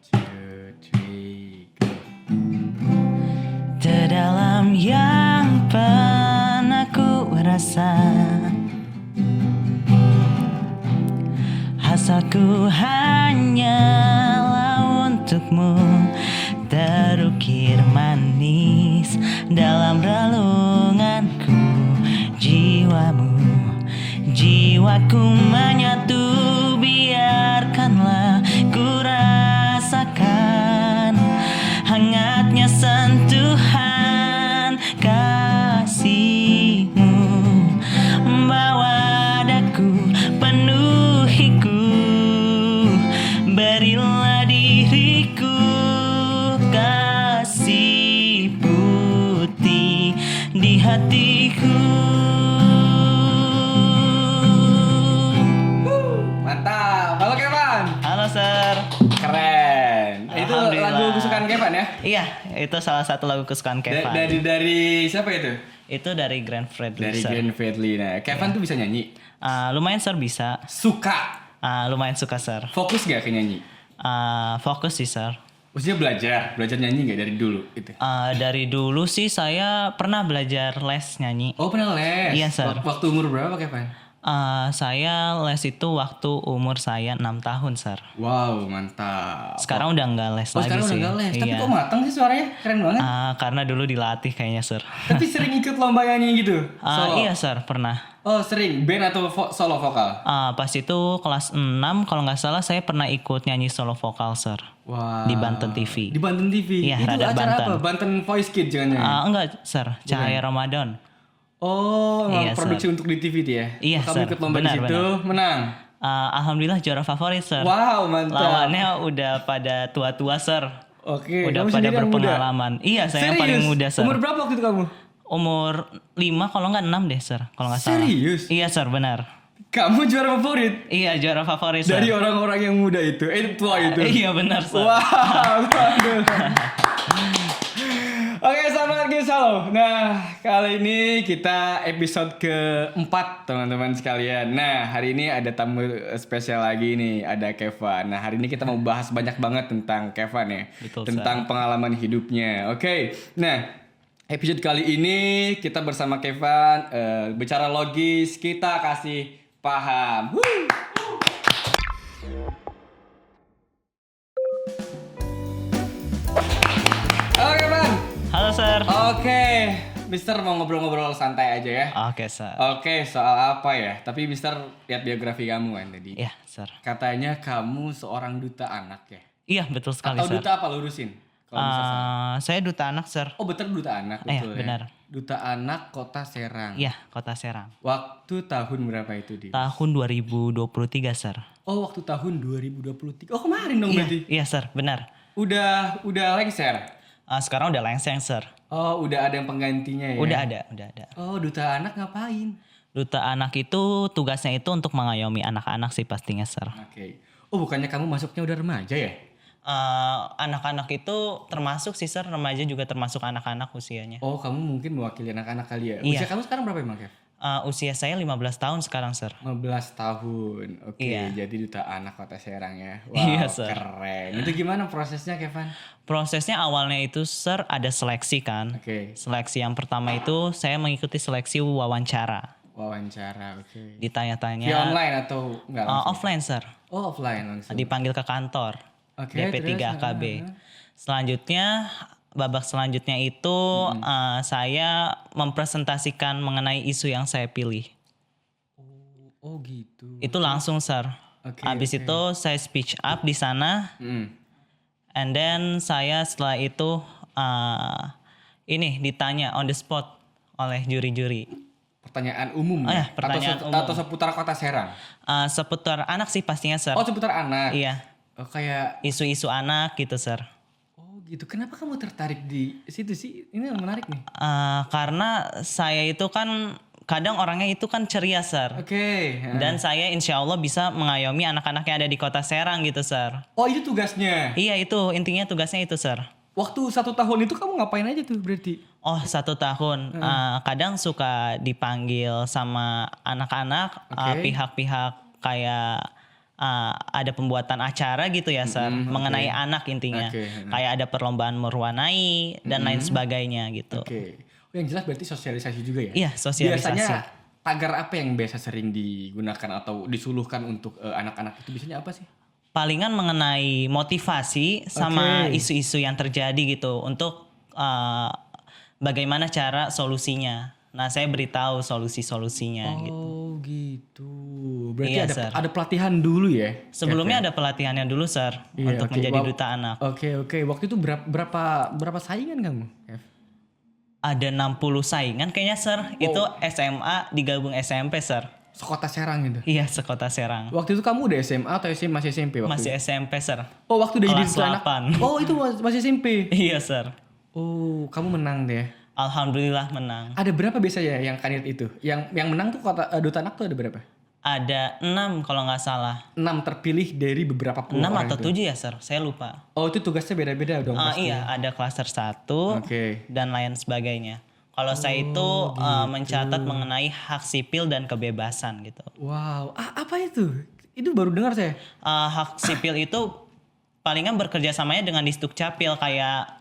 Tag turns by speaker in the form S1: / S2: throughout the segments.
S1: two, three, go.
S2: Terdalam yang pernah ku rasa, hasratku hanyalah untukmu, terukir manis dalam relunganku. Jiwaku menyatu, biarkanlah ku rasakan hangatnya sentuhan kasihmu. Bawa daku, penuhiku, berilah diriku kasih putih di hatiku.
S1: Mantap, halo Kevin.
S2: Halo sir.
S1: Keren. Itu
S2: Alhamdulillah.
S1: lagu kesukaan Kevin ya?
S2: Iya, itu salah satu lagu kesukaan Kevin.
S1: Dari siapa itu?
S2: Itu dari Grand Fredly
S1: Dari
S2: sir.
S1: Glenn Fredly. Nah, Kevin tuh bisa nyanyi.
S2: Lumayan sir bisa.
S1: Suka.
S2: Lumayan suka sir.
S1: Fokus gak ke nyanyi?
S2: Fokus sih sir.
S1: Maksudnya belajar nyanyi gak dari dulu gitu?
S2: Dari dulu sih saya pernah belajar les nyanyi.
S1: Oh pernah les?
S2: Iya, Sir.
S1: Waktu umur berapa Kevin?
S2: Saya les itu waktu umur saya 6 tahun sir.
S1: Wow mantap.
S2: Sekarang udah nggak les lagi
S1: sekarang
S2: sih.
S1: udah gak les. Tapi
S2: Iya.
S1: kok matang sih suaranya? Keren banget.
S2: Karena dulu dilatih kayaknya sir.
S1: Tapi sering ikut lomba nyanyi gitu? Solo?
S2: Iya sir, pernah.
S1: Oh sering? Band atau solo vokal?
S2: Pas itu kelas 6 kalau nggak salah saya pernah ikut nyanyi solo vokal sir.
S1: Wow.
S2: Di Banten TV.
S1: Di Banten TV?
S2: Iya,
S1: Itu
S2: Radar
S1: acara
S2: Banten.
S1: apa? Banten Voice Kids jangan-jangan?
S2: Enggak sir, Cahaya Ramadan.
S1: Oh, emang
S2: Iya,
S1: produksi
S2: Sir.
S1: untuk di TV itu ya?
S2: Iya,
S1: Kamu
S2: Sir.
S1: ikut lomba
S2: Benar,
S1: di situ, menang?
S2: Alhamdulillah juara favorit sir.
S1: Wow, mantap.
S2: Lawannya udah pada tua-tua sir.
S1: Oke,
S2: Udah
S1: kamu
S2: pada
S1: sendiri yang muda?
S2: berpengalaman. Iya, saya yang paling
S1: Serius?
S2: muda sir.
S1: Umur berapa waktu itu kamu?
S2: Umur 5 kalau nggak 6 deh sir, kalau nggak salah.
S1: Serius?
S2: Iya sir, benar.
S1: Kamu juara favorit?
S2: Iya, juara favorit sir.
S1: Dari orang-orang yang muda itu? Tua itu?
S2: Iya benar sir.
S1: Wow, alhamdulillah. Oke, selamat pagi Shalom. Nah, kali ini kita episode keempat teman-teman sekalian. Nah, hari ini ada tamu spesial lagi nih, ada Kevin. Nah, hari ini kita mau bahas banyak banget tentang Kevin ya.
S2: Betul,
S1: tentang pengalaman hidupnya. Oke, nah episode kali ini kita bersama Kevin bicara logis, kita kasih paham. Halo Kevin.
S2: Halo sir.
S1: Oke, Mister mau ngobrol-ngobrol santai aja ya.
S2: Oke sir.
S1: Oke, soal apa ya? Tapi Mister lihat biografi kamu kan tadi.
S2: Iya sir.
S1: Katanya kamu seorang duta anak ya?
S2: Iya betul sekali
S1: Atau
S2: sir.
S1: duta apa lurusin? Kalau bisa salah.
S2: Saya duta anak sir.
S1: Oh betul duta anak,
S2: Iya,
S1: betul ya?
S2: benar.
S1: Duta anak Kota Serang.
S2: Iya, Kota Serang.
S1: Waktu tahun berapa itu di?
S2: Tahun 2023 sir.
S1: Oh waktu tahun 2023. Oh kemarin dong
S2: Iya,
S1: berarti.
S2: iya sir, benar.
S1: Udah lengser.
S2: Sekarang udah lengseng sir.
S1: Oh udah ada yang penggantinya ya?
S2: Udah ada.
S1: Oh duta anak ngapain?
S2: Duta anak itu tugasnya itu untuk mengayomi anak-anak sih pastinya sir.
S1: Oke. Oh bukannya kamu masuknya udah remaja ya?
S2: Anak-anak itu termasuk sih sir, remaja juga termasuk anak-anak usianya.
S1: Oh kamu mungkin mewakili anak-anak kali ya?
S2: Iya.
S1: Usia kamu sekarang berapa emang Kev?
S2: Usia saya 15 tahun sekarang sir.
S1: 15 tahun. Oke,
S2: Iya.
S1: jadi duta anak Kota Serang ya. Wow,
S2: Iya, Sir.
S1: keren. Itu gimana prosesnya Kevin?
S2: Prosesnya awalnya itu sir ada seleksi kan.
S1: Oke.
S2: Seleksi yang pertama itu saya mengikuti seleksi wawancara.
S1: Wawancara, oke.
S2: Ditanya-tanya.
S1: Via online atau enggak langsung?
S2: Offline sir.
S1: Oh, offline langsung.
S2: Dipanggil ke kantor.
S1: Oke,
S2: DP3
S1: terus,
S2: AKB. Selanjutnya babak selanjutnya itu saya mempresentasikan mengenai isu yang saya pilih.
S1: Oh, gitu.
S2: Itu langsung sir.
S1: Oke,
S2: Habis
S1: oke.
S2: itu saya speech up di sana. And then saya setelah itu ini ditanya on the spot oleh juri-juri.
S1: Pertanyaan umum
S2: ya,
S1: ya?
S2: pertanyaan
S1: Atau seputar Kota Serang?
S2: Seputar anak sih pastinya sir.
S1: Oh, seputar anak.
S2: Iya,
S1: Oh, kayak
S2: isu-isu anak gitu sir.
S1: oh gitu. Kenapa kamu tertarik di situ sih? Ini yang menarik nih.
S2: Karena saya itu kan kadang orangnya itu kan ceria sir.
S1: Oke.
S2: Dan saya insya Allah bisa mengayomi anak-anak yang ada di Kota Serang gitu sir.
S1: Oh, itu tugasnya.
S2: Iya itu intinya tugasnya itu sir.
S1: Waktu 1 tahun itu kamu ngapain aja tuh berarti?
S2: Oh 1 tahun. Kadang suka dipanggil sama anak-anak,
S1: Oke.
S2: pihak-pihak kayak ada pembuatan acara gitu ya sir, mengenai anak intinya.
S1: Oke.
S2: Kayak ada perlombaan mewarnai dan lain sebagainya gitu.
S1: Oke. Oh, yang jelas berarti sosialisasi juga ya?
S2: Iya, sosialisasi.
S1: Biasanya tagar apa yang biasa sering digunakan atau disuluhkan untuk anak-anak itu biasanya apa sih?
S2: Palingan mengenai motivasi sama
S1: Oke.
S2: isu-isu yang terjadi gitu untuk bagaimana cara solusinya. Nah, saya beritahu solusi-solusinya gitu.
S1: Oh gitu. Berarti
S2: Iya,
S1: ada
S2: sir.
S1: ada pelatihan dulu ya?
S2: Sebelumnya ada pelatihannya dulu, Sir,
S1: Iya,
S2: untuk
S1: oke.
S2: menjadi
S1: Wow.
S2: duta anak.
S1: Oke. Waktu itu berapa saingan kamu, Kev?
S2: Ada 60 saingan kayaknya, Sir. Itu SMA digabung SMP, Sir.
S1: Sekota Serang gitu.
S2: Iya, sekota Serang.
S1: Waktu itu kamu udah SMA atau masih SMP waktu
S2: Masih
S1: itu?
S2: SMP, Sir.
S1: Oh, waktu udah jadi
S2: kelas
S1: duta anak.
S2: 8.
S1: Oh, itu masih SMP.
S2: Iya, Sir.
S1: Oh, kamu menang deh.
S2: Alhamdulillah menang.
S1: Ada berapa biasanya yang kandidat itu? Yang menang tuh duta anak tuh ada berapa?
S2: Ada 6 kalau nggak salah.
S1: 6 terpilih dari beberapa
S2: 6
S1: puluh orang
S2: atau
S1: itu.
S2: 7 ya, Sir? Saya lupa.
S1: Oh, itu tugasnya beda-beda dong pasti.
S2: Iya, ada klaster 1
S1: Oke.
S2: dan lain sebagainya. Kalau saya itu mencatat mengenai hak sipil dan kebebasan gitu.
S1: Wow, apa itu? Itu baru dengar saya.
S2: Hak sipil itu palingan bekerja samanya dengan Disdukcapil kayak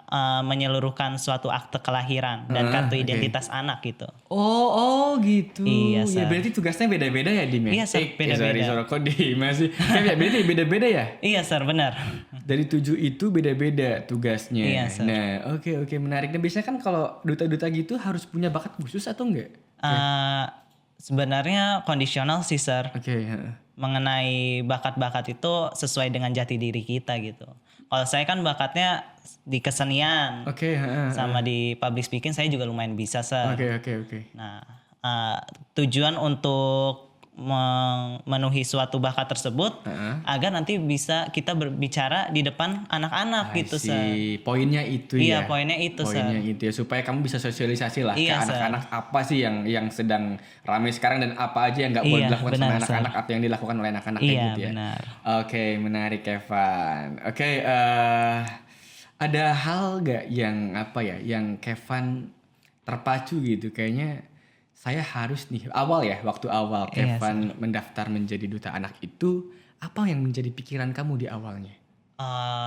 S2: menyeluruhkan suatu akte kelahiran dan kartu
S1: oke.
S2: identitas anak gitu.
S1: Oh gitu.
S2: Iya,
S1: Ya,
S2: Sir.
S1: berarti tugasnya beda-beda ya, Dim?
S2: Iya, Sir, beda-beda.
S1: Sorry, kok Dim masih. Kayak berarti beda-beda ya?
S2: Iya, Sir, benar.
S1: Dari 7 itu beda-beda tugasnya.
S2: Iya, Sir.
S1: Nah, oke menarik. Nah, biasanya kan kalau duta-duta gitu harus punya bakat khusus atau enggak?
S2: Sebenarnya kondisional sih, Sir.
S1: Oke.
S2: Mengenai bakat-bakat itu sesuai dengan jati diri kita gitu. Kalau saya kan bakatnya di kesenian
S1: Oke.
S2: sama di public speaking saya juga lumayan bisa, Sir.
S1: Oke.
S2: Nah, tujuan untuk memenuhi suatu bakat tersebut agar nanti bisa kita berbicara di depan anak-anak gitu, Sir.
S1: Poinnya itu ya.
S2: Iya, poinnya itu,
S1: Poinnya itu ya, supaya kamu bisa sosialisasi lah
S2: Iya,
S1: ke anak-anak apa sih yang sedang ramai sekarang dan apa aja yang nggak boleh
S2: Iya,
S1: dilakukan sama
S2: benar,
S1: anak-anak atau yang dilakukan oleh anak-anak kayak
S2: Iya,
S1: gitu ya.
S2: benar.
S1: Oke, menarik Kevan. Oke, ada hal gak yang apa ya, yang Kevan terpacu gitu kayaknya saya harus nih waktu awal
S2: Iya,
S1: Kevan mendaftar menjadi duta anak itu apa yang menjadi pikiran kamu di awalnya?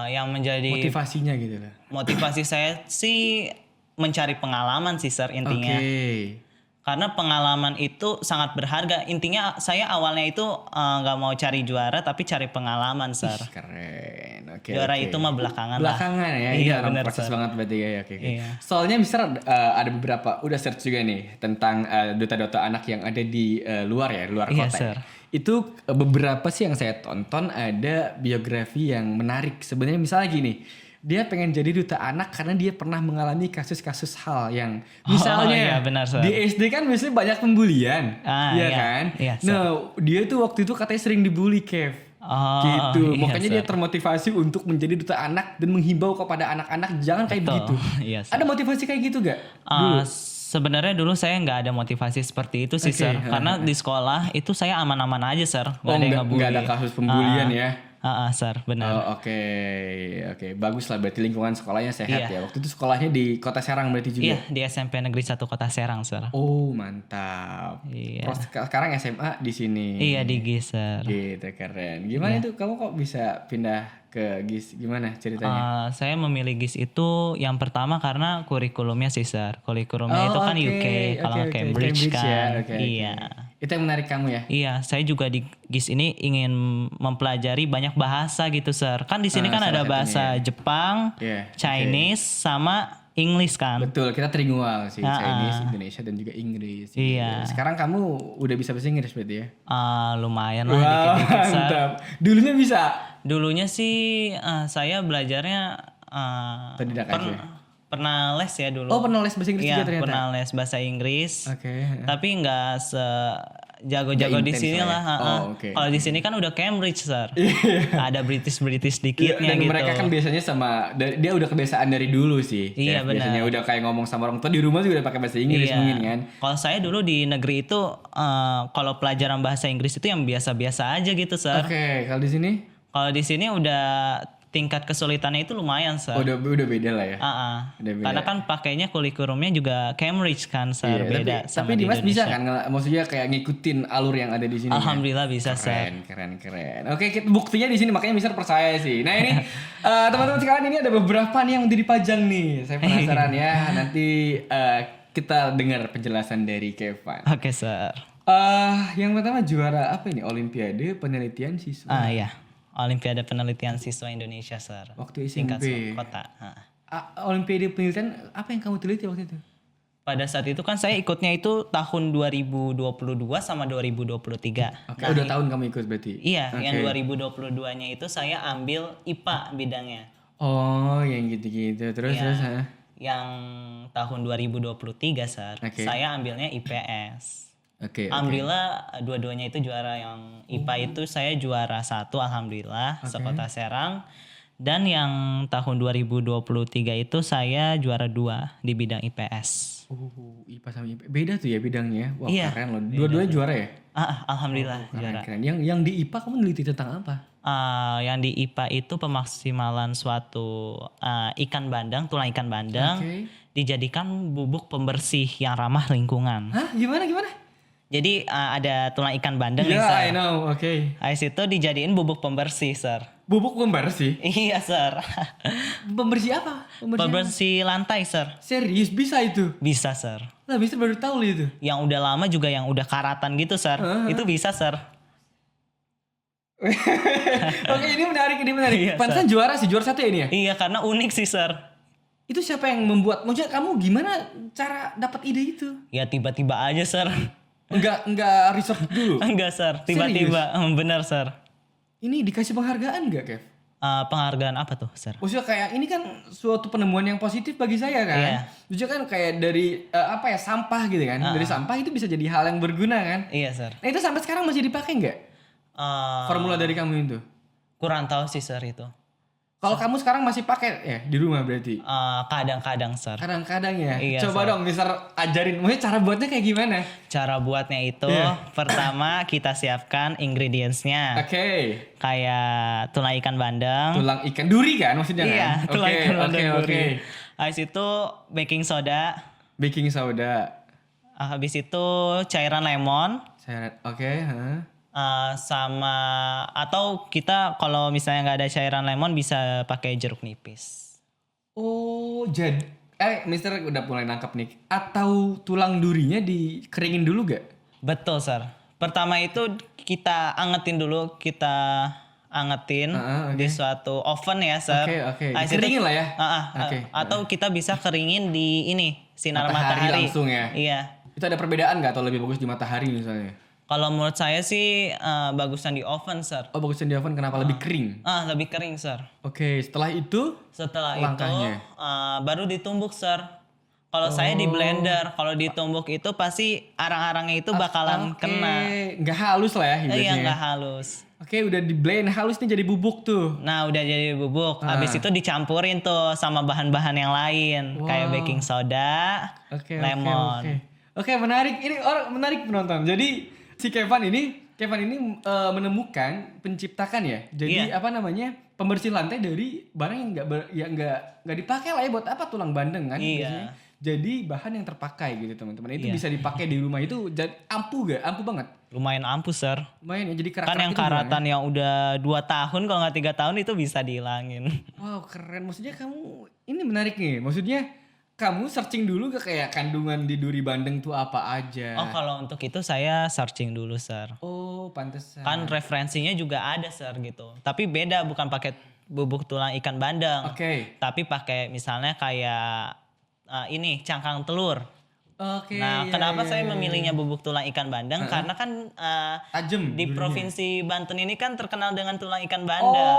S2: Yang menjadi
S1: Motivasinya gitu loh.
S2: motivasi saya sih mencari pengalaman sih, Sir, intinya.
S1: Oke.
S2: Karena pengalaman itu sangat berharga. Intinya saya awalnya itu nggak mau cari juara tapi cari pengalaman, Sir.
S1: Ih, keren. Oke.
S2: Juara
S1: oke.
S2: itu mah belakangan lah.
S1: Belakangan ya.
S2: Iya,
S1: dalam
S2: benar,
S1: proses
S2: Sir.
S1: banget berarti ya. Oke.
S2: Iya.
S1: Soalnya misalnya ada beberapa udah search juga nih tentang duta-duta anak yang ada di luar
S2: Iya,
S1: kota.
S2: Sir.
S1: Ya. Itu beberapa sih yang saya tonton ada biografi yang menarik. Sebenarnya misalnya gini, dia pengen jadi duta anak karena dia pernah mengalami kasus-kasus hal yang misalnya
S2: iya, benar, Sir.
S1: di SD kan biasanya banyak pembulian,
S2: Iya,
S1: kan?
S2: iya, Sir.
S1: Nah, dia tuh waktu itu katanya sering dibully, Kev. Gitu.
S2: Iya,
S1: Makanya dia
S2: Sir.
S1: termotivasi untuk menjadi duta anak dan menghimbau kepada anak-anak jangan kayak
S2: Betul.
S1: begitu.
S2: Iya, Sir.
S1: Ada motivasi kayak gitu gak?
S2: Sebenarnya dulu saya nggak ada motivasi seperti itu sih,
S1: Oke,
S2: Sir. Karena di sekolah itu saya aman-aman aja, Sir. Nggak ada yang ngebully.
S1: nggak ada kasus pembulian ya?
S2: Sir, benar.
S1: Oh, oke. Bagus lah berarti lingkungan sekolahnya sehat
S2: Iya.
S1: ya. Waktu itu sekolahnya di Kota Serang berarti juga.
S2: Iya, di SMP Negeri 1 Kota Serang, Sir.
S1: Oh, mantap.
S2: Iya.
S1: Terus sekarang SMA di sini.
S2: Iya, di GIS, Sir.
S1: Gitu, keren. Gimana itu kamu kok bisa pindah ke GIS? Gimana ceritanya?
S2: Saya memilih GIS itu yang pertama karena kurikulumnya sih, Sir. Kurikulumnya itu kan
S1: oke.
S2: UK, kalau nggak
S1: Oke.
S2: Cambridge kan.
S1: ya. Oke.
S2: Iya.
S1: Itu yang menarik kamu ya?
S2: Iya, saya juga di GIS ini ingin mempelajari banyak bahasa gitu, Sir. Kan di sini kan
S1: salah
S2: ada
S1: satunya
S2: bahasa Jepang,
S1: Iya,
S2: Chinese, sama English kan.
S1: Betul, kita trilingual sih,
S2: Ah,
S1: Chinese, Indonesia dan juga Inggris.
S2: Iya.
S1: Gitu. Sekarang kamu udah bisa bahasa Inggris berarti ya?
S2: Lumayan lah
S1: Wah,
S2: dikit-dikit, Sir.
S1: mantap. Dulunya bisa?
S2: Dulunya sih saya belajarnya
S1: Tidak aja.
S2: pernah les ya dulu.
S1: Oh, pernah les bahasa Inggris
S2: Iya,
S1: juga ternyata?
S2: pernah les bahasa Inggris.
S1: Oke.
S2: Tapi nggak jago-jago di
S1: intens
S2: sini
S1: lah
S2: lah.
S1: ya. Oh, oke.
S2: Kalau di sini kan udah Cambridge, Sir. Ada British
S1: Iya,
S2: dikitnya
S1: dan
S2: gitu.
S1: mereka kan biasanya dia udah kebiasaan dari dulu sih.
S2: Iya,
S1: Kayak biasanya
S2: benar.
S1: udah kayak ngomong sama orang tua di rumah juga udah pakai bahasa Inggris
S2: Iya.
S1: mungkin kan.
S2: Kalau saya dulu di negeri itu kalau pelajaran bahasa Inggris itu yang biasa-biasa aja gitu, Sir.
S1: Oke, kalau di sini?
S2: Kalau di sini udah tingkat kesulitannya itu lumayan, Sir.
S1: Udah beda lah ya. Udah beda.
S2: Karena kan pakainya kurikulumnya juga Cambridge kan, Sir.
S1: Iya,
S2: Beda sama
S1: tapi
S2: di
S1: Dimas bisa
S2: Indonesia.
S1: kan maksudnya kayak ngikutin alur yang ada di sini.
S2: Alhamdulillah bisa, Sir.
S1: Keren. Oke, buktinya di sini makanya Mister percaya sih. Nah ini teman-teman sekalian, ini ada beberapa nih yang udah dipajang nih. Saya penasaran ya. Nanti kita dengar penjelasan dari Kevin.
S2: Oke, Sir.
S1: Yang pertama juara apa ini? Olimpiade Penelitian Siswa.
S2: Iya. Olimpiade Penelitian Siswa Indonesia, Sir.
S1: Waktu
S2: Tingkat
S1: SMP.
S2: kota.
S1: Olimpiade Penelitian apa yang kamu teliti waktu itu?
S2: Pada saat itu kan saya ikutnya itu tahun 2022 sama 2023.
S1: Oke, udah tahun kamu ikut berarti?
S2: Iya, yang 2022-nya itu saya ambil IPA bidangnya.
S1: Oh, yang gitu-gitu. Terus.
S2: Yang tahun 2023, Sir, saya ambilnya IPS. Alhamdulillah dua-duanya itu juara. Yang IPA itu saya juara 1 alhamdulillah sekota Serang, dan yang tahun 2023 itu saya juara 2 di bidang IPS.
S1: IPA sama IPS beda tuh ya bidangnya. Wah,
S2: iya,
S1: keren loh. Dua-duanya juara ya?
S2: Alhamdulillah juara.
S1: Keren. Yang di IPA kamu neliti tentang apa?
S2: Yang di IPA itu pemaksimalan suatu ikan bandeng, tulang ikan bandeng dijadikan bubuk pembersih yang ramah lingkungan.
S1: Hah? Gimana?
S2: Jadi ada tulang ikan bandeng nih,
S1: Yeah,
S2: Sir.
S1: I know.
S2: Habis itu dijadiin bubuk pembersih, Sir.
S1: Bubuk pembersih?
S2: Iya, Sir.
S1: Pembersih apa?
S2: Pembersih lantai, Sir.
S1: Serius bisa itu?
S2: Bisa, Sir.
S1: Lah, Mister baru tahu itu.
S2: Yang udah lama juga yang udah karatan gitu, Sir. Itu bisa, Sir.
S1: Oke, ini menarik.
S2: Iya,
S1: Pantesan juara 1 ya ini ya?
S2: Iya, karena unik sih, Sir.
S1: Itu siapa yang membuat? Maksudnya kamu gimana cara dapat ide itu?
S2: Ya tiba-tiba aja, Sir.
S1: Enggak research dulu.
S2: Enggak, Sir. Tiba-tiba. Benar, Sir.
S1: Ini dikasih penghargaan enggak, Kev?
S2: Penghargaan apa tuh, Sir?
S1: Maksudnya kayak ini kan suatu penemuan yang positif bagi saya kan.
S2: Iya.
S1: Maksudnya kan kayak dari sampah gitu kan. Dari sampah itu bisa jadi hal yang berguna kan.
S2: Iya, Sir.
S1: Nah itu sampai sekarang masih dipakai nggak? Formula dari kamu itu?
S2: Kurang tahu sih, Sir, itu.
S1: Kalau kamu sekarang masih pakai ya di rumah berarti?
S2: Kadang-kadang, Sir.
S1: Kadang-kadang ya?
S2: Iya,
S1: Coba dong Mister ajarin. Maksudnya cara buatnya kayak gimana?
S2: Cara buatnya itu pertama kita siapkan ingredients-nya. Kayak tulang ikan bandeng.
S1: Tulang ikan duri kan maksudnya kan?
S2: Iya, tulang ikan bandeng duri.
S1: Oke.
S2: Habis itu baking soda.
S1: Baking soda.
S2: Habis itu cairan lemon. Sama atau kita kalau misalnya nggak ada cairan lemon bisa pakai jeruk nipis.
S1: Oh, jadi Mister udah mulai nangkap nih. Atau tulang durinya dikeringin dulu gak?
S2: Betul, Sir. Pertama itu kita angetin dulu, di suatu oven ya, Sir.
S1: Keringin lah ya.
S2: Atau kita bisa keringin di sinar
S1: matahari langsung ya.
S2: Iya.
S1: Itu ada perbedaan nggak atau lebih bagus di matahari misalnya?
S2: Kalau menurut saya sih bagusan di oven, Sir.
S1: Oh, bagusan di oven kenapa lebih kering?
S2: Lebih kering, Sir.
S1: Setelah itu? Langkahnya.
S2: Baru ditumbuk, Sir. Kalau saya di blender, kalau ditumbuk itu pasti arang-arangnya itu bakalan kena.
S1: Nggak halus lah ya ibaratnya.
S2: Iya, nggak halus.
S1: Udah di blend halus nih jadi bubuk tuh.
S2: Nah, udah jadi bubuk. Habis itu dicampurin tuh sama bahan-bahan yang lain. Kayak baking soda, lemon.
S1: Menarik. Ini orang menarik penonton. Jadi si Kevin ini menemukan, penciptakan ya. Jadi pembersih lantai dari barang yang nggak dipakai lah ya, buat apa tulang bandeng kan biasanya. Jadi bahan yang terpakai gitu teman-teman. Itu bisa dipakai di rumah itu ampuh gak? Ampuh banget.
S2: Lumayan ampuh, Sir.
S1: Lumayan ya, jadi kerak-kerak
S2: kan yang
S1: gitu
S2: karatan yang udah 2 tahun kalau nggak 3 tahun itu bisa dihilangin.
S1: Wow, keren. Maksudnya kamu ini menarik nih. Maksudnya kamu searching dulu ke kayak kandungan di duri bandeng tuh apa aja?
S2: Oh, kalau untuk itu saya searching dulu, Sir.
S1: Oh, pantesan.
S2: Kan referensinya juga ada, Sir, gitu. Tapi beda, bukan pakai bubuk tulang ikan bandeng. Tapi pakai misalnya kayak cangkang telur. Kenapa saya memilihnya bubuk tulang ikan bandeng? Karena kan
S1: tajam
S2: di provinsi Banten ini kan terkenal dengan tulang ikan bandeng.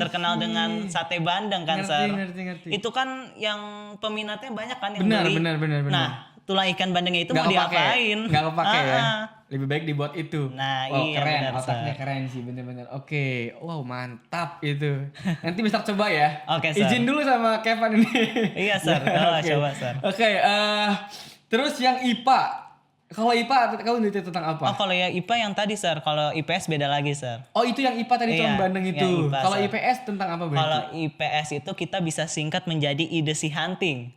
S2: Terkenal dengan sate bandeng kan, Sir.
S1: Ngerti.
S2: Itu kan yang peminatnya banyak kan yang beli.
S1: Benar.
S2: Nah, tulang ikan bandengnya itu mau diapain?
S1: Nggak kepake ya. Lebih baik dibuat itu.
S2: Nah,
S1: iya, keren.
S2: Benar,
S1: otaknya
S2: Sir.
S1: keren sih, bener-bener. Wow, mantap itu. Nanti bisa coba ya.
S2: Sir.
S1: Izin dulu sama Kevin ini.
S2: Iya, Sir. Coba, Sir.
S1: Terus yang IPA. Kalau IPA kamu neliti tentang
S2: Oh,
S1: apa?
S2: kalau ya IPA yang tadi, Sir. Kalau IPS beda lagi, Sir.
S1: Oh, itu yang IPA tadi tulang
S2: Iya,
S1: bandeng
S2: yang
S1: itu.
S2: IPA,
S1: Kalau
S2: Sir.
S1: IPS tentang apa berarti?
S2: Kalau IPS itu kita bisa singkat menjadi ide si hunting.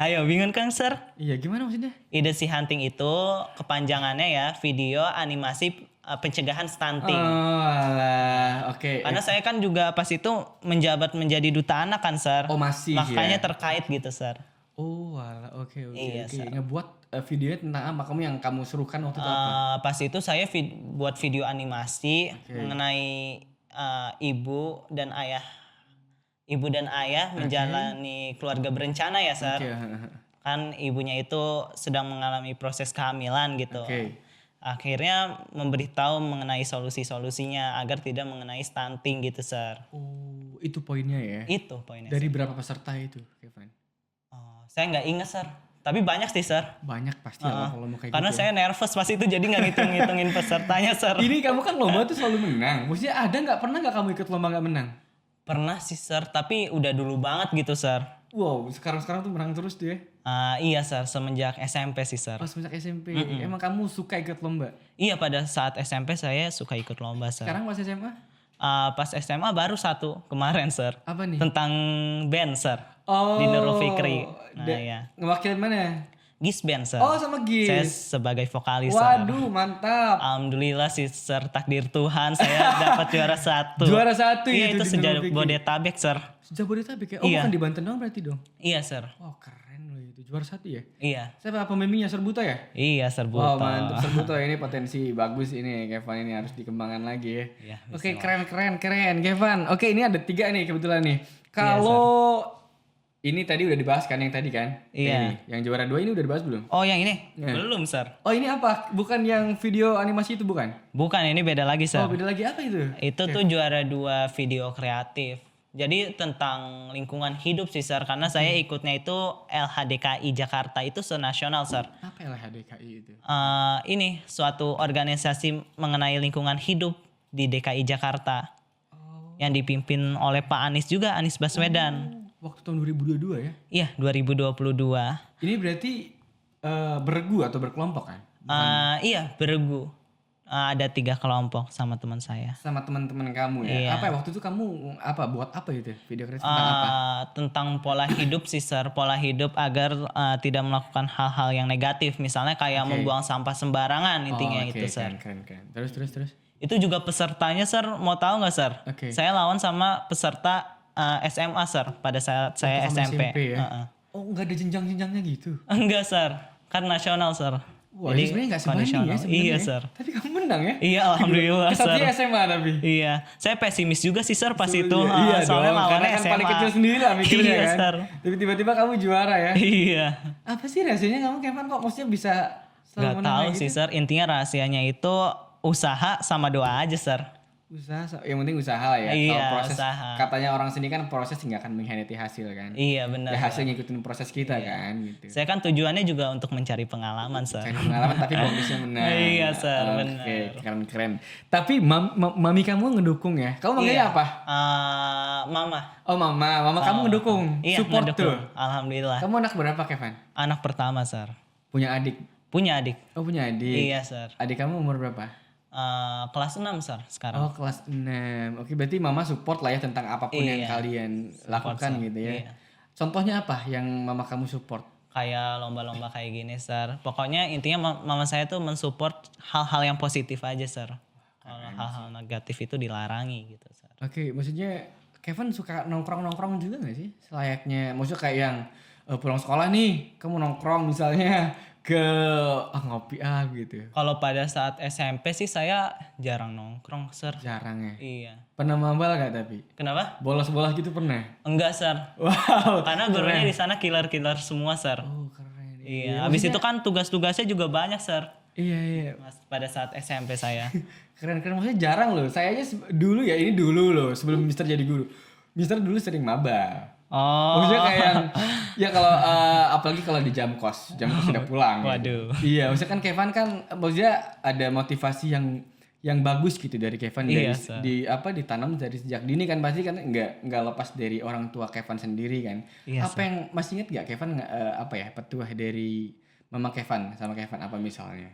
S2: Ayo, bingung kan, Sir?
S1: Iya, gimana maksudnya?
S2: Ide si hunting itu kepanjangannya ya video animasi pencegahan stunting.
S1: Oh, alah. Oke.
S2: Karena saya kan juga pas itu menjabat menjadi duta anak kan, Sir.
S1: Oh, masih
S2: Makanya
S1: ya.
S2: terkait gitu, Sir.
S1: Oh, alah. Oke.
S2: Iya,
S1: Oke.
S2: Sir.
S1: Ngebuat videonya tentang apa? Kamu yang kamu serukan waktu itu apa?
S2: Pas itu saya buat video animasi mengenai ibu dan ayah menjalani keluarga berencana ya, Sir.
S1: Oke.
S2: Kan ibunya itu sedang mengalami proses kehamilan gitu.
S1: Oke.
S2: Akhirnya memberitahu mengenai solusi-solusinya agar tidak mengenai stunting gitu, Sir.
S1: Oh, itu poinnya ya.
S2: Itu poinnya.
S1: Dari berapa peserta itu, Kevin?
S2: Saya nggak ingat, Sir. Tapi banyak sih, Sir.
S1: Banyak pasti lah kalau mau kayak
S2: Karena
S1: gitu.
S2: saya nervous pas itu jadi nggak ngitungin pesertanya, Sir.
S1: Ini kamu kan lomba tuh selalu menang. Maksudnya pernah nggak kamu ikut lomba nggak menang?
S2: Pernah sih, Sir. Tapi udah dulu banget gitu, Sir.
S1: Wow, sekarang tuh menang terus tuh ya.
S2: Iya, Sir. Semenjak SMP sih, Sir.
S1: Pas sejak SMP. Emang kamu suka ikut lomba?
S2: Iya, pada saat SMP saya suka ikut lomba, Sir.
S1: Sekarang pas SMA?
S2: Pas SMA baru satu kemarin, Sir.
S1: Apa nih?
S2: Tentang band, Sir.
S1: Oh.
S2: Di Nurul Fikri. Nah, ya.
S1: Ngewakilin mana?
S2: Gis band, Sir.
S1: Oh, sama Gis.
S2: Saya sebagai vokalis, Sir.
S1: Waduh, mantap.
S2: Alhamdulillah sih, Sir. Takdir Tuhan saya dapat juara 1.
S1: Juara 1
S2: Iya, itu
S1: di
S2: sejak
S1: Nurul Fikri.
S2: Bodetabek, Sir.
S1: Jabodetabek ya? Oh,
S2: Iya.
S1: bukan di Banten dong berarti dong?
S2: Iya, Sir.
S1: Oh, keren loh itu. Juara 1 ya?
S2: Iya.
S1: Siapa pemimpinnya? Serbuto ya?
S2: Iya, Sir.
S1: Oh, mantap. Serbuto ini potensi bagus ini. Kevin ini harus dikembangkan lagi ya.
S2: Iya,
S1: Oke, keren. Kevin. Oke, ini ada 3 nih kebetulan nih. Kalau ini tadi udah dibahas kan yang tadi kan?
S2: Iya.
S1: Ini. Yang juara 2 ini udah dibahas belum?
S2: Oh, yang ini? Belum, Sir.
S1: Oh, ini apa? Bukan yang video animasi itu bukan?
S2: Bukan, ini beda lagi, Sir.
S1: Oh, beda lagi apa itu?
S2: Itu tuh juara 2 video kreatif. Jadi tentang lingkungan hidup sih, Sir. Karena saya ikutnya itu LHDKI Jakarta itu senasional, Sir.
S1: Apa LHDKI itu?
S2: Ini suatu organisasi mengenai lingkungan hidup di DKI Jakarta. Yang dipimpin oleh Pak Anies juga, Anies Baswedan.
S1: Waktu tahun 2022 ya?
S2: Iya, 2022.
S1: Ini berarti beregu atau berkelompok kan?
S2: Iya, beregu. Ada 3 kelompok sama teman saya.
S1: Sama teman-teman kamu ya?
S2: Iya.
S1: Apa ya? Waktu itu kamu buat apa itu? Video kreatif tentang apa?
S2: Tentang pola hidup sih, Sir. Pola hidup agar tidak melakukan hal-hal yang negatif. Misalnya kayak membuang sampah sembarangan intinya
S1: Oke,
S2: itu, Sir.
S1: keren. Terus?
S2: Itu juga pesertanya, Sir. Mau tahu nggak, Sir?
S1: Oke.
S2: Saya lawan sama peserta SMA, Sir. Pada saat saya
S1: Sama
S2: SMP.
S1: ya? Oh, nggak ada jenjang-jenjangnya gitu?
S2: Enggak, Sir. Kan nasional, Sir.
S1: Wah, ini sebenarnya nggak sebanding ya
S2: kondisional.
S1: sebenarnya.
S2: Iya,
S1: ya.
S2: Sir.
S1: Tapi kamu menang ya?
S2: Iya, alhamdulillah, Sir.
S1: Tapi SMA tapi.
S2: Iya, saya pesimis juga sih, Sir, pas itu.
S1: Iya
S2: Soalnya
S1: dong, karena
S2: lawannya
S1: kan
S2: SMA.
S1: paling kecil sendiri lah mikirnya
S2: Iya,
S1: kan.
S2: Sir.
S1: Tapi tiba-tiba kamu juara ya.
S2: Iya.
S1: Apa sih rahasianya kamu Kevin kok maksudnya bisa selalu
S2: Gak
S1: menang
S2: tahu
S1: kayak
S2: sih,
S1: gitu?
S2: Sir. Intinya rahasianya itu usaha sama doa aja, Sir.
S1: Yang penting usaha lah ya.
S2: Iya,
S1: Kalau proses
S2: usaha.
S1: katanya orang sini kan proses nggak akan mengkhianati hasil kan.
S2: Iya, benar.
S1: Ya hasil ngikutin proses kita kan gitu.
S2: Saya kan tujuannya juga untuk mencari pengalaman, Sir.
S1: Cari pengalaman tapi fokusnya menang.
S2: Iya, Sir, benar.
S1: Oke, keren. Tapi mami kamu ngedukung ya? Kamu manggilnya apa?
S2: Mama.
S1: Oh mama kamu ngedukung,
S2: Iya,
S1: support
S2: ngedukung.
S1: tuh.
S2: Alhamdulillah.
S1: Kamu anak berapa Kevin?
S2: Anak pertama, Sir.
S1: Punya adik?
S2: Punya adik.
S1: Oh punya adik.
S2: Iya, Sir.
S1: Adik kamu umur berapa?
S2: Kelas 6, Sir, sekarang.
S1: Oh kelas 6. Oke berarti mama support lah ya tentang apapun yang kalian lakukan
S2: Sir.
S1: gitu ya.
S2: Iya.
S1: Contohnya apa yang mama kamu support?
S2: Kayak lomba-lomba kayak gini, Sir. Pokoknya intinya mama saya tuh mensupport hal-hal yang positif aja, Sir. Kalau hal-hal negatif itu dilarangi gitu, Sir.
S1: Oke maksudnya Kevin suka nongkrong juga gak sih? Selayaknya, maksudnya kayak yang pulang sekolah nih, kamu nongkrong misalnya ke ngopi gitu.
S2: Kalau pada saat SMP sih saya jarang nongkrong, Sir.
S1: Jarang ya.
S2: Iya.
S1: Pernah mabal gak tapi?
S2: Kenapa?
S1: Bolos-bolos gitu pernah?
S2: Enggak, Sir.
S1: Wow.
S2: Karena gurunya di sana killer-killer semua, Sir.
S1: Oh keren.
S2: Iya. Habis itu kan tugas-tugasnya juga banyak, Sir.
S1: Iya.
S2: Mas, pada saat SMP saya.
S1: Keren maksudnya jarang loh. Saya aja dulu ya, ini dulu loh sebelum Mister jadi guru. Mister dulu sering mabal.
S2: Oh.
S1: Maksudnya kayak yang ya kalau apalagi kalau di jam kos sudah pulang.
S2: Waduh.
S1: Gitu. Iya, maksudnya kan Kevin kan maksudnya ada motivasi yang bagus gitu dari Kevin
S2: Iya,
S1: dari ditanam dari sejak dini kan pasti kan nggak lepas dari orang tua Kevin sendiri kan.
S2: Iya,
S1: apa yang masih ingat nggak Kevin petuah dari Mama Kevin sama Kevin apa misalnya?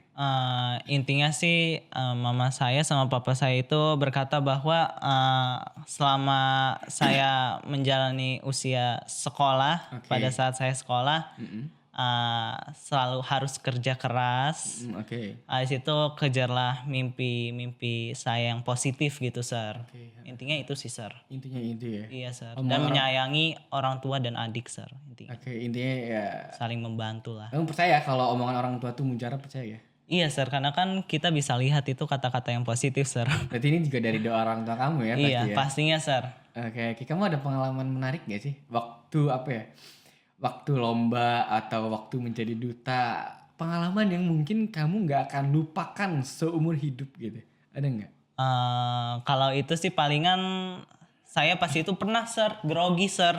S2: Intinya sih mama saya sama papa saya itu berkata bahwa selama saya menjalani usia sekolah, pada saat saya sekolah selalu harus kerja keras. Habis itu kejarlah mimpi-mimpi saya yang positif gitu, Sir. Intinya itu sih, Sir.
S1: Intinya itu ya.
S2: Iya, Sir. Dan menyayangi orang tua dan adik, Sir. Intinya.
S1: Intinya ya
S2: saling membantu lah.
S1: Kamu percaya kalau omongan orang tua tuh mujarab, percaya?
S2: Iya, Sir, karena kan kita bisa lihat itu kata-kata yang positif, Sir.
S1: Berarti ini juga dari doa orang tua kamu ya?
S2: Iya,
S1: pasti ya?
S2: pastinya, Sir.
S1: Kamu ada pengalaman menarik gak sih? Waktu apa ya? Waktu lomba atau waktu menjadi duta, pengalaman yang mungkin kamu gak akan lupakan seumur hidup gitu. Ada gak?
S2: Kalau itu sih palingan saya pas itu pernah, Sir, grogi, Sir.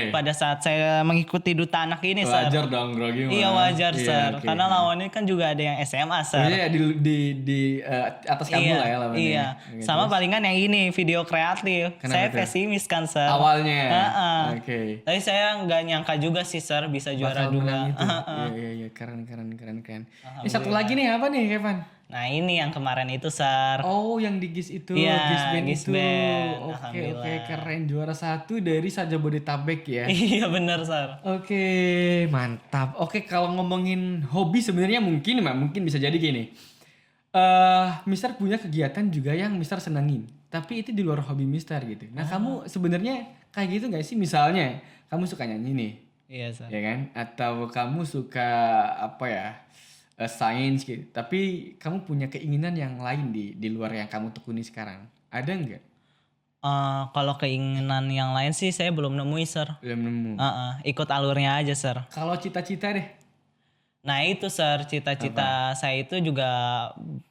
S2: Pada saat saya mengikuti duta anak ini, Sir.
S1: Wajar dong grogi.
S2: Iya, wajar, Sir. Karena lawannya kan juga ada yang SMA, Sir.
S1: Iya, di atas kamu lah ya lawannya.
S2: Iya. Sama palingan yang ini video kreatif. Saya pesimis kan, Sir.
S1: Awalnya.
S2: Tapi saya nggak nyangka juga sih, Sir, bisa juara 2.
S1: Iya, keren. Ini satu lagi nih, apa nih, Kevin?
S2: Nah, ini yang kemarin itu, Sir.
S1: Oh, yang di GIS itu,
S2: Iya,
S1: GIS band itu. Oke, keren, juara 1 dari Sajabodetabek ya.
S2: Iya, benar, Sir.
S1: Oke, mantap. Oke, kalau ngomongin hobi sebenarnya mungkin bisa jadi gini. Mister punya kegiatan juga yang Mister senengin, tapi itu di luar hobi Mister gitu. Nah, kamu sebenarnya kayak gitu gak sih? Misalnya, kamu suka nyanyi nih.
S2: Iya, Sir.
S1: Ya kan? Atau kamu suka apa ya? Sains gitu. Tapi kamu punya keinginan yang lain di luar yang kamu tekuni sekarang. Ada nggak?
S2: Kalau keinginan yang lain sih saya belum nemuin, Sir.
S1: Belum nemu.
S2: Ikut alurnya aja, Sir.
S1: Kalau cita-cita deh.
S2: Nah itu, Sir, cita-cita saya itu juga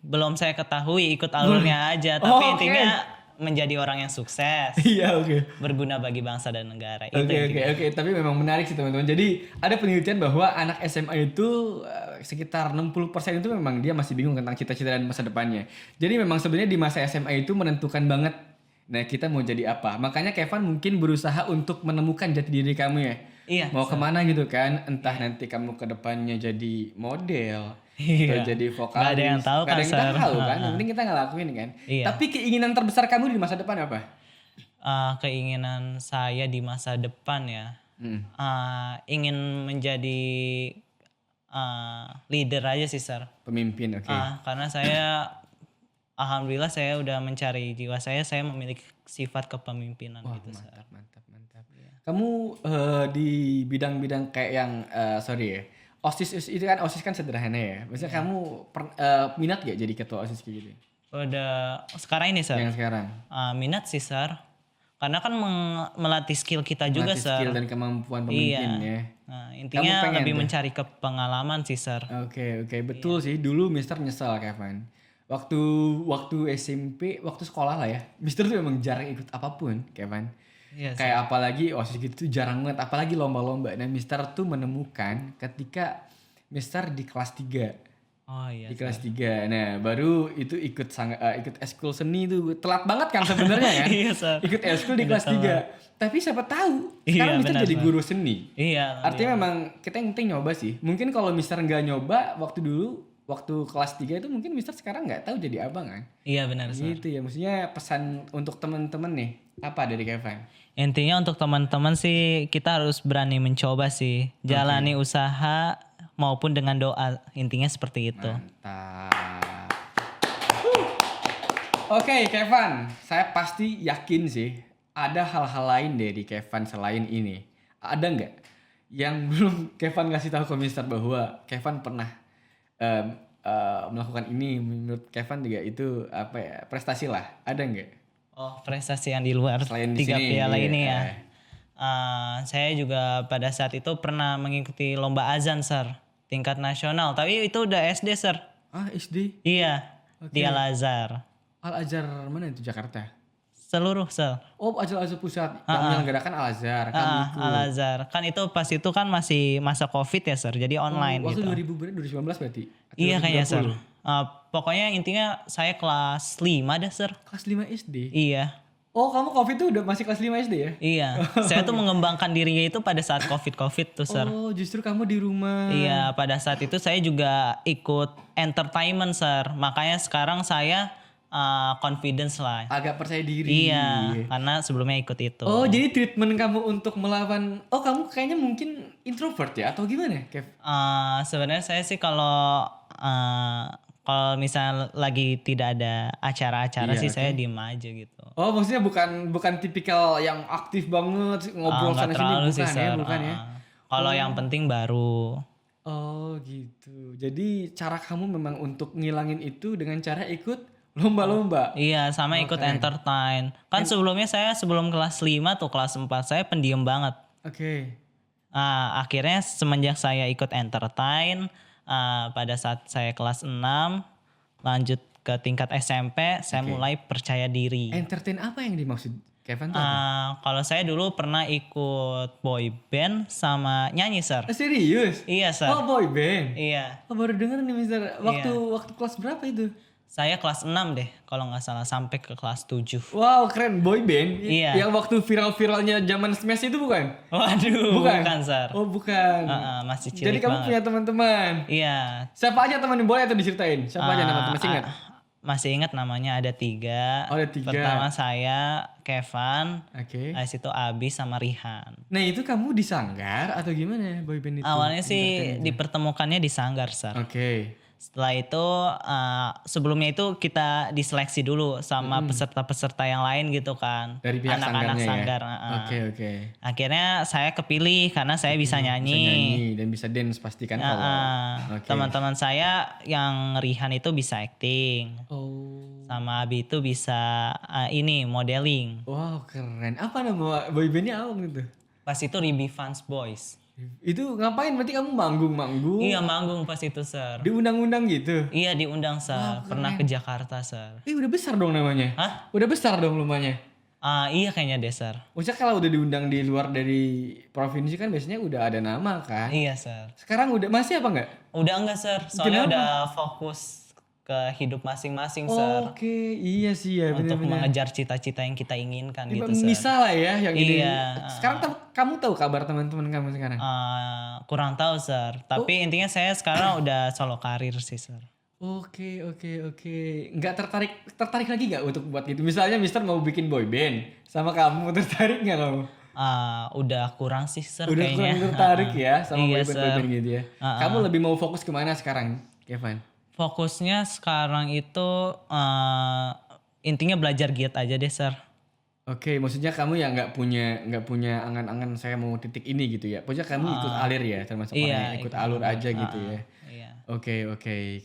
S2: belum saya ketahui, ikut alurnya aja. Tapi intinya menjadi orang yang sukses.
S1: Iya,
S2: berguna bagi bangsa dan negara.
S1: Oke. Tapi memang menarik sih, teman-teman. Jadi ada penelitian bahwa anak SMA itu sekitar 60% itu memang dia masih bingung tentang cita-cita dan masa depannya. Jadi memang sebenarnya di masa SMA itu menentukan banget. Nah, kita mau jadi apa? Makanya Kevin mungkin berusaha untuk menemukan jati diri kamu ya.
S2: Iya.
S1: Mau kemana gitu kan? Entah nanti kamu ke depannya jadi model. Atau jadi vokalis.
S2: Gak ada yang tahu kan, Sir.
S1: Yang penting kita ngelakuin kan.
S2: Iya.
S1: Tapi keinginan terbesar kamu di masa depan apa?
S2: Keinginan saya di masa depan ya. Ingin menjadi leader aja sih, Sir.
S1: Pemimpin, oke.
S2: Karena saya alhamdulillah saya udah mencari jiwa saya memiliki sifat kepemimpinan. Wah, gitu,
S1: mantap. Ya. Kamu di bidang-bidang kayak yang OSIS itu kan, OSIS kan sederhana ya. Maksudnya kamu minat gak jadi ketua OSIS kayak gitu?
S2: Sekarang ini, Sir.
S1: Yang sekarang?
S2: Minat sih, Sir. Karena kan melatih skill kita juga, Sir.
S1: Skill dan kemampuan pemimpin ya.
S2: Nah, intinya lebih mencari pengalaman sih, Sir.
S1: Oke. Betul sih. Dulu Mister nyesel, Kevin. Waktu SMP, waktu sekolah lah ya. Mister tuh memang jarang ikut apapun, Kevin.
S2: Yes,
S1: kayak apalagi OSIS gitu jarang banget, apalagi lomba-lomba. Nah, Mister tuh menemukan ketika Mister di kelas 3.
S2: Oh iya.
S1: Di kelas 3. Nah, baru itu ikut eskul seni tuh. Telat banget kan sebenarnya kan?
S2: Iya, Sir.
S1: Ikut eskul di kelas 3. Tapi siapa tahu sekarang Mister jadi guru seni.
S2: Iya.
S1: Artinya memang kita yang penting nyoba sih. Mungkin kalau Mister nggak nyoba waktu kelas 3 itu mungkin Mister sekarang nggak tahu jadi apa kan?
S2: Iya, benar, Sir.
S1: Gitu ya. Maksudnya pesan untuk teman-teman nih apa dari Kevin?
S2: Intinya untuk teman-teman sih kita harus berani mencoba sih. Jalani usaha maupun dengan doa. Intinya seperti itu.
S1: Mantap. Oke, Kevin, saya pasti yakin sih ada hal-hal lain dari Kevin selain ini. Ada nggak yang belum Kevin ngasih tahu ke Mister bahwa Kevin pernah melakukan ini? Menurut Kevin juga itu prestasi lah. Ada nggak?
S2: Oh, prestasi yang di luar
S1: selain
S2: 3 piala ini ya. Saya juga pada saat itu pernah mengikuti lomba azan, Sir, tingkat nasional. Tapi itu udah SD, Sir.
S1: SD?
S2: Iya, di Al-Azhar.
S1: Al-Azhar mana itu, Jakarta?
S2: Seluruh, Sir.
S1: Oh, Al-Azhar pusat yang menyelenggarakan Al-Azhar.
S2: Al-Azhar. Kan itu pas itu kan masih masa Covid ya, Sir. Jadi online
S1: waktu
S2: gitu.
S1: 2019 berarti?
S2: Iya kayaknya, Sir. Pokoknya intinya saya kelas 5 dah, Sir.
S1: Kelas 5 SD?
S2: Iya.
S1: Oh, kamu COVID tuh udah masih kelas 5 SD ya?
S2: Iya, saya tuh mengembangkan dirinya itu pada saat COVID tuh, Sir.
S1: Oh, justru kamu di rumah.
S2: Iya, pada saat itu saya juga ikut entertainment, Sir. Makanya sekarang saya confidence lah.
S1: Agak percaya diri.
S2: Iya, karena sebelumnya ikut itu.
S1: Oh, jadi treatment kamu untuk melawan... Oh, kamu kayaknya mungkin introvert ya? Atau gimana, Kev?
S2: Sebenarnya saya sih kalau misalnya lagi tidak ada acara-acara
S1: Iya,
S2: sih saya diem aja gitu.
S1: Oh, maksudnya bukan tipikal yang aktif banget ngobrol
S2: Nggak
S1: sana sini,
S2: terlalu sih,
S1: bukan ya,
S2: Sir.
S1: bukan ya.
S2: Kalau yang penting baru.
S1: Oh, gitu. Jadi cara kamu memang untuk ngilangin itu dengan cara ikut lomba-lomba.
S2: Iya, sama ikut entertain. Kan sebelumnya saya sebelum kelas 5 tuh kelas 4 saya pendiam banget.
S1: Oke.
S2: Akhirnya semenjak saya ikut entertain, pada saat saya kelas 6 lanjut ke tingkat SMP, saya mulai percaya diri.
S1: Entertain apa yang dimaksud Kevin tuh?
S2: Kalau saya dulu pernah ikut boy band sama nyanyi, Sir.
S1: Serius?
S2: Iya, Sir.
S1: Oh, boy band.
S2: Iya.
S1: Oh, baru denger nih, Mister. Waktu kelas berapa itu?
S2: Saya kelas 6 deh kalau nggak salah sampai ke kelas 7.
S1: Wow, keren, boy band.
S2: Iya.
S1: Yang waktu viral-viralnya zaman Smash itu bukan?
S2: Waduh, bukan, Sir.
S1: Oh, bukan.
S2: Masih cilik
S1: Jadi kamu
S2: banget.
S1: punya teman-teman.
S2: Iya.
S1: Siapa aja teman yang boleh atau diceritain? Siapa aja nama masih ingat?
S2: Masih ingat namanya ada 3.
S1: Oh, ada 3.
S2: Pertama saya, Kevin.
S1: Oke.
S2: Habis itu Abi sama Rihan.
S1: Nah, itu kamu di Sanggar atau gimana boy band itu?
S2: Awalnya sih dipertemukannya di Sanggar, Sir.
S1: Oke.
S2: Setelah itu sebelumnya itu kita diseleksi dulu sama peserta-peserta yang lain gitu kan.
S1: Dari pihak
S2: anak-anak
S1: Sanggarnya
S2: Sanggar.
S1: ya? Oke.
S2: Akhirnya saya kepilih karena saya bisa
S1: Bisa
S2: nyanyi.
S1: nyanyi dan bisa dance pastikan kalau. Oke.
S2: Teman-teman saya yang Rihan itu bisa acting.
S1: Oh.
S2: Sama Abi itu bisa modeling.
S1: Wow, keren. Apa nama boy bandnya apa gitu?
S2: Pas itu Ribi Fans Boys.
S1: Itu ngapain? Berarti kamu manggung-manggung?
S2: Iya manggung pas itu, Sir.
S1: Diundang-undang gitu?
S2: Iya diundang, Sir. Pernah ke Jakarta, Sir.
S1: Udah besar dong namanya?
S2: Hah?
S1: Udah besar dong lumayan?
S2: Iya kayaknya deh, Sir.
S1: Maksudnya kalau udah diundang di luar dari provinsi kan biasanya udah ada nama kan?
S2: Iya, Sir.
S1: Sekarang udah masih apa enggak?
S2: Udah enggak, Sir. Soalnya udah fokus ke hidup masing-masing, Sir.
S1: Oke, iya sih ya
S2: Untuk
S1: bener-bener.
S2: mengejar cita-cita yang kita inginkan gitu, Sir.
S1: Misal lah ya yang ini.
S2: Iya.
S1: Sekarang kamu tahu kabar teman-teman kamu sekarang?
S2: Kurang tahu, Sir. Tapi intinya saya sekarang udah solo karir sih, Sir.
S1: Oke. Nggak tertarik lagi nggak untuk buat gitu? Misalnya Mister mau bikin boy band sama kamu, tertarik nggak kamu?
S2: Udah kurang sih, Sir,
S1: Udah
S2: kayaknya.
S1: kurang tertarik ya sama
S2: Iya,
S1: boy band gitu ya. Kamu lebih mau fokus kemana sekarang, Kevin?
S2: Fokusnya sekarang itu intinya belajar giat aja deh, Sir.
S1: Oke, maksudnya kamu ya nggak punya angan-angan saya mau titik ini gitu ya. Pokoknya kamu ikut alir ya, termasuk orang yang ikut alur aja gitu ya.
S2: Iya.
S1: Oke,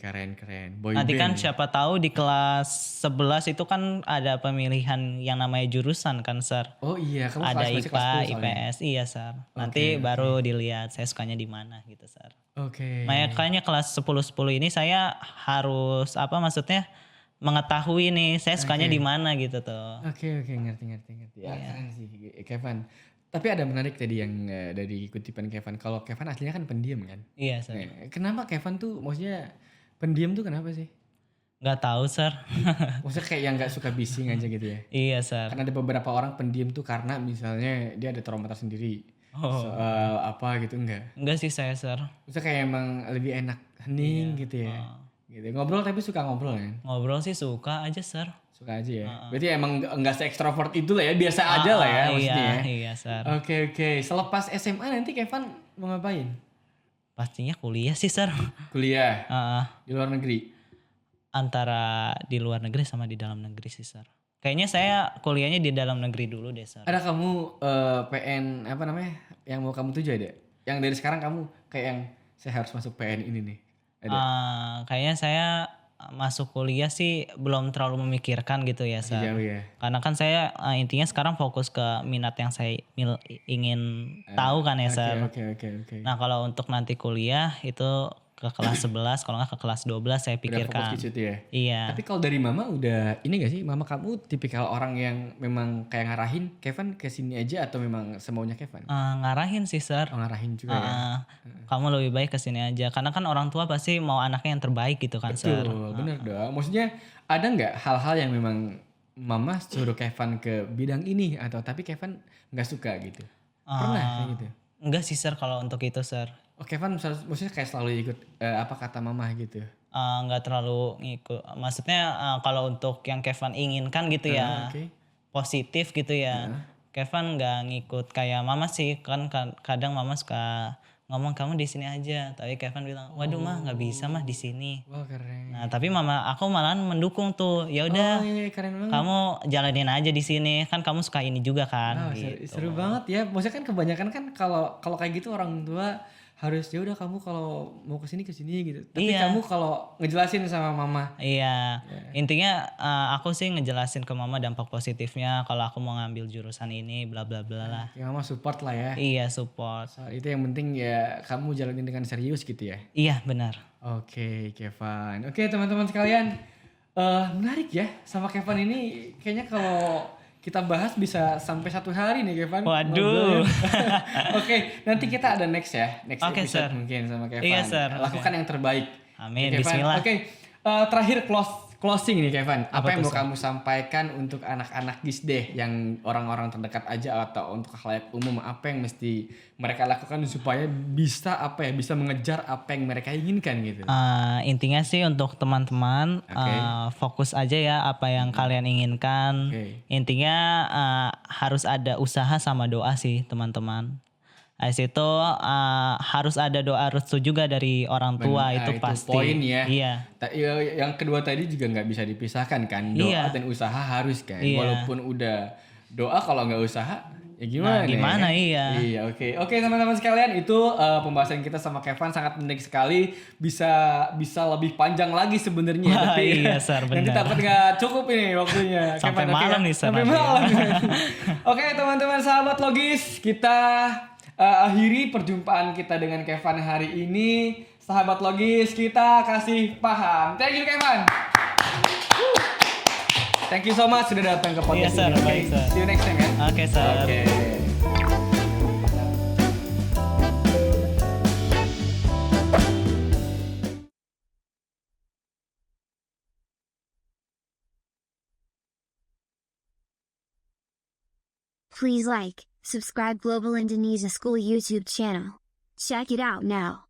S1: keren. Boy
S2: Nanti
S1: band.
S2: kan siapa tahu di kelas 11 itu kan ada pemilihan yang namanya jurusan kan, Sir.
S1: Oh iya, kamu
S2: Ada
S1: masih
S2: IPA,
S1: kelas 10 soalnya.
S2: IPS, iya, Sir. Nanti baru dilihat saya sukanya di mana gitu, Sir.
S1: Oke.
S2: Makanya kelas 10 ini saya harus mengetahui nih saya sukanya di mana gitu tuh.
S1: Oke, ngerti. Ya, keren sih Kevin. Tapi ada menarik tadi yang dari kutipan Kevin. Kalau Kevin aslinya kan pendiam kan?
S2: Iya, Sir.
S1: Kenapa Kevin tuh maksudnya pendiam tuh kenapa sih?
S2: Nggak tahu, Sir.
S1: Maksudnya kayak yang nggak suka bising aja gitu ya?
S2: Iya, Sir.
S1: Karena ada beberapa orang pendiam tuh karena misalnya dia ada trauma tersendiri. Soal apa gitu enggak?
S2: Enggak sih saya, Sir.
S1: Maksudnya kayak emang lebih enak hening gitu ya. Gitu. Ngobrol tapi suka ngobrol kan?
S2: Ngobrol sih suka aja, Sir.
S1: Suka aja ya. Berarti emang enggak se-extrovert itu lah ya, biasa aja lah ya maksudnya ya.
S2: Iya, Sir.
S1: Oke. Selepas SMA nanti Kevin mau ngapain?
S2: Pastinya kuliah sih, Sir.
S1: Kuliah di luar negeri.
S2: Antara di luar negeri sama di dalam negeri sih, Sir. Kayaknya saya kuliahnya di dalam negeri dulu deh, Sir.
S1: Ada kamu PN apa namanya yang mau kamu tuju ada? Yang dari sekarang kamu kayak yang saya harus masuk PN ini nih. Ada?
S2: Kayaknya saya masuk kuliah sih belum terlalu memikirkan gitu ya, Sir.
S1: Jauh ya.
S2: Karena kan saya intinya sekarang fokus ke minat yang saya ingin tahu kan ya, Sir.
S1: Oke.
S2: Nah, kalau untuk nanti kuliah itu ke kelas 11, kalau nggak ke kelas 12 saya
S1: Udah
S2: pikirkan.
S1: fokus ke situ ya.
S2: Iya.
S1: Tapi kalau dari mama udah ini gak sih? Mama kamu tipikal orang yang memang kayak ngarahin Kevin ke sini aja atau memang semaunya Kevin?
S2: Ngarahin sih, Sir.
S1: Oh, ngarahin juga ya.
S2: Kamu lebih baik ke sini aja. Karena kan orang tua pasti mau anaknya yang terbaik gitu kan, Sir.
S1: Betul, bener dong. Maksudnya ada nggak hal-hal yang memang mama suruh Kevin ke bidang ini atau tapi Kevin nggak suka gitu? Pernah kayak gitu?
S2: Enggak sih sir kalau untuk itu sir.
S1: Oh Kevin maksudnya kayak selalu ikut apa kata mama gitu?
S2: Nggak terlalu ngikut. Maksudnya kalau untuk yang Kevin inginkan gitu ya
S1: Okay.
S2: positif gitu ya. Kevin nggak ngikut kayak mama sih kan kadang mama suka ngomong kamu di sini aja. Tapi Kevin bilang, waduh mah nggak bisa mah di sini.
S1: Wah keren.
S2: Nah tapi aku malahan mendukung tuh. Ya udah,
S1: iya, keren banget.
S2: kamu jalanin aja di sini. Kan kamu suka ini juga kan.
S1: Wow,
S2: Gitu.
S1: seru banget ya. Maksudnya kan kebanyakan kan kalau kayak gitu orang tua harus ya udah kamu kalau mau ke sini gitu. Tapi
S2: Iya.
S1: kamu kalau ngejelasin sama mama.
S2: Iya. Intinya aku sih ngejelasin ke mama dampak positifnya kalau aku mau ngambil jurusan ini bla bla bla lah.
S1: Ya mama support lah ya.
S2: Iya support.
S1: Soal itu yang penting ya kamu jalanin dengan serius gitu ya.
S2: Iya benar.
S1: Oke, Kevin. Oke, teman-teman sekalian. Menarik ya sama Kevin ini. Kayaknya kalau kita bahas bisa sampai 1 hari nih Kevin.
S2: Waduh.
S1: Oke, nanti kita ada next ya. Next
S2: Oke,
S1: episode
S2: sir.
S1: mungkin sama Kevin.
S2: Iya, sir.
S1: Lakukan yang terbaik.
S2: Amin.
S1: Kevin.
S2: Bismillah.
S1: Oke, terakhir closing nih Kevin. Apa yang
S2: tuh,
S1: mau kamu sampaikan untuk anak-anak Gisdeh yang orang-orang terdekat aja atau untuk khalayak umum, apa yang mesti mereka lakukan supaya bisa bisa mengejar apa yang mereka inginkan gitu.
S2: Intinya sih untuk teman-teman fokus aja ya apa yang kalian inginkan. Intinya harus ada usaha sama doa sih teman-teman. Habis itu harus ada doa restu juga dari orang tua. Itu pasti.
S1: Poin ya.
S2: Iya.
S1: Yang kedua tadi juga nggak bisa dipisahkan kan. Doa dan usaha harus kan.
S2: Iya.
S1: Walaupun udah doa kalau nggak usaha ya gimana?
S2: Gimana
S1: ya?
S2: iya.
S1: Oke teman-teman sekalian itu pembahasan kita sama Kevin sangat menarik sekali. Bisa lebih panjang lagi sebenarnya. Tapi
S2: iya sir benar.
S1: nanti takut nggak cukup ini waktunya.
S2: Sampai
S1: Kevin,
S2: malam nih sir.
S1: Sampai malam. Oke teman-teman sahabat logis, kita akhiri perjumpaan kita dengan Kevin hari ini. Sahabat logis, kita kasih paham. Thank you Kevin. Thank you so much sudah datang ke podcast
S2: Iya, sir.
S1: ini.
S2: Baik, sir.
S1: See you next time ya.
S2: Oke, sir.
S1: Oke.
S3: Please like, subscribe Global Indonesia School YouTube channel. Check it out now.